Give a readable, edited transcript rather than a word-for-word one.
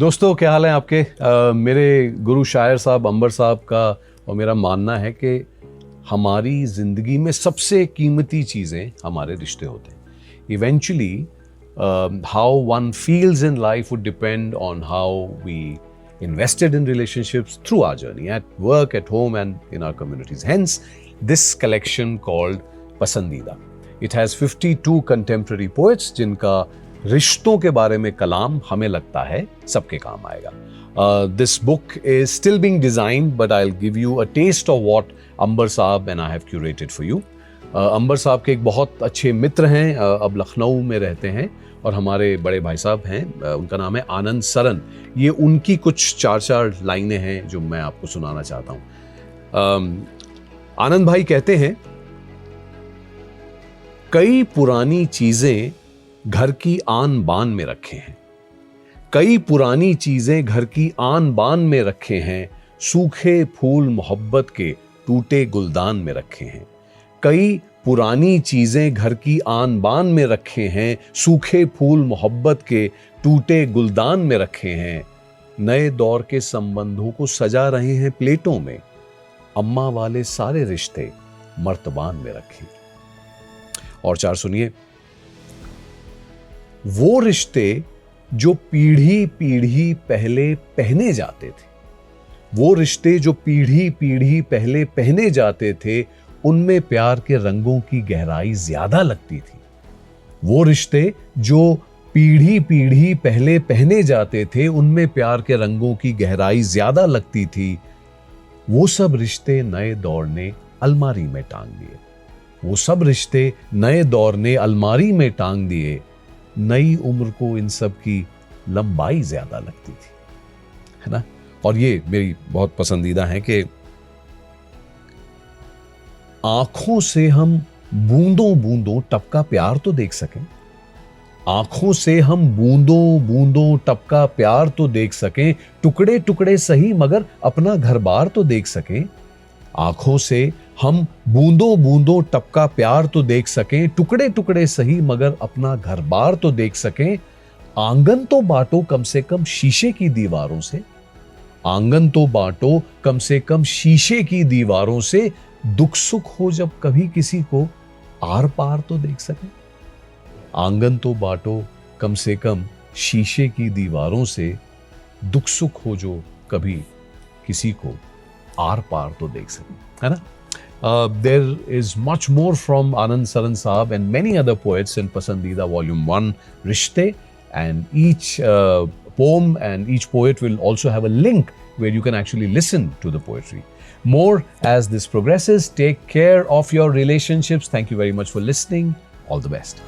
दोस्तों क्या हाल है आपके? मेरे गुरु शायर साहब अंबर साहब का और मेरा मानना है कि हमारी ज़िंदगी में सबसे कीमती चीज़ें हमारे रिश्ते होते हैं. Eventually how one feels in life would depend on how we invested in relationships through our journey at work, at home and in our communities. Hence this collection called Pasandida. It has 52 contemporary poets जिनका रिश्तों के बारे में कलाम हमें लगता है सबके काम आएगा. This book is still being designed, but I'll give you a taste of what Ambar Saab and I have curated for you. अंबर साहब के एक बहुत अच्छे मित्र हैं, अब लखनऊ में रहते हैं और हमारे बड़े भाई साहब हैं, उनका नाम है आनंद सरन. ये उनकी कुछ चार लाइनें हैं जो मैं आपको सुनाना चाहता हूँ. आनंद भाई कहते हैं, कई पुरानी चीजें घर की आन बान में रखे हैं, कई पुरानी चीजें घर की आन बान में रखे हैं, सूखे फूल मोहब्बत के टूटे गुलदान में रखे हैं. कई पुरानी चीजें घर की आन बान में रखे हैं, सूखे फूल मोहब्बत के टूटे गुलदान में रखे हैं. नए दौर के संबंधों को सजा रहे हैं प्लेटों में, अम्मा वाले सारे रिश्ते मर्तबान में रखे. और चार सुनिए, वो रिश्ते जो पीढ़ी पीढ़ी पहले पहने जाते थे, वो रिश्ते जो पीढ़ी पीढ़ी पहले पहने जाते थे, उनमें प्यार के रंगों की गहराई ज्यादा लगती थी. वो रिश्ते जो पीढ़ी पीढ़ी पहले पहने जाते थे, उनमें प्यार के रंगों की गहराई ज्यादा लगती थी. वो सब रिश्ते नए दौर ने अलमारी में टांग दिए, वो सब रिश्ते नए दौर ने अलमारी में टांग दिए. नई उम्र को इन सब की लंबाई ज्यादा लगती थी, है ना. और ये मेरी बहुत पसंदीदा है कि आंखों से हम बूंदों बूंदों टपका प्यार तो देख सकें, आंखों से हम बूंदों बूंदों टपका प्यार तो देख सकें, टुकड़े टुकड़े सही मगर अपना घर बार तो देख सकें. आंखों से हम बूंदों बूंदों टपका प्यार तो देख सकें, टुकड़े टुकड़े सही मगर अपना घर बार तो देख सकें. आंगन तो बांटो कम से कम शीशे की दीवारों से, आंगन तो बांटो कम से कम शीशे की दीवारों से. दुख सुख हो जब कभी किसी को आर पार तो देख सके. आंगन तो बांटो कम से कम शीशे की दीवारों से, दुख सुख हो जो कभी किसी को आर पार तो देख सके, है ना. There is much more from Anand Saran Saab and many other poets in Pasandida Volume 1, Rishte, and each poem and each poet will also have a link where you can actually listen to the poetry. More as this progresses. Take care of your relationships. Thank you very much for listening. All the best.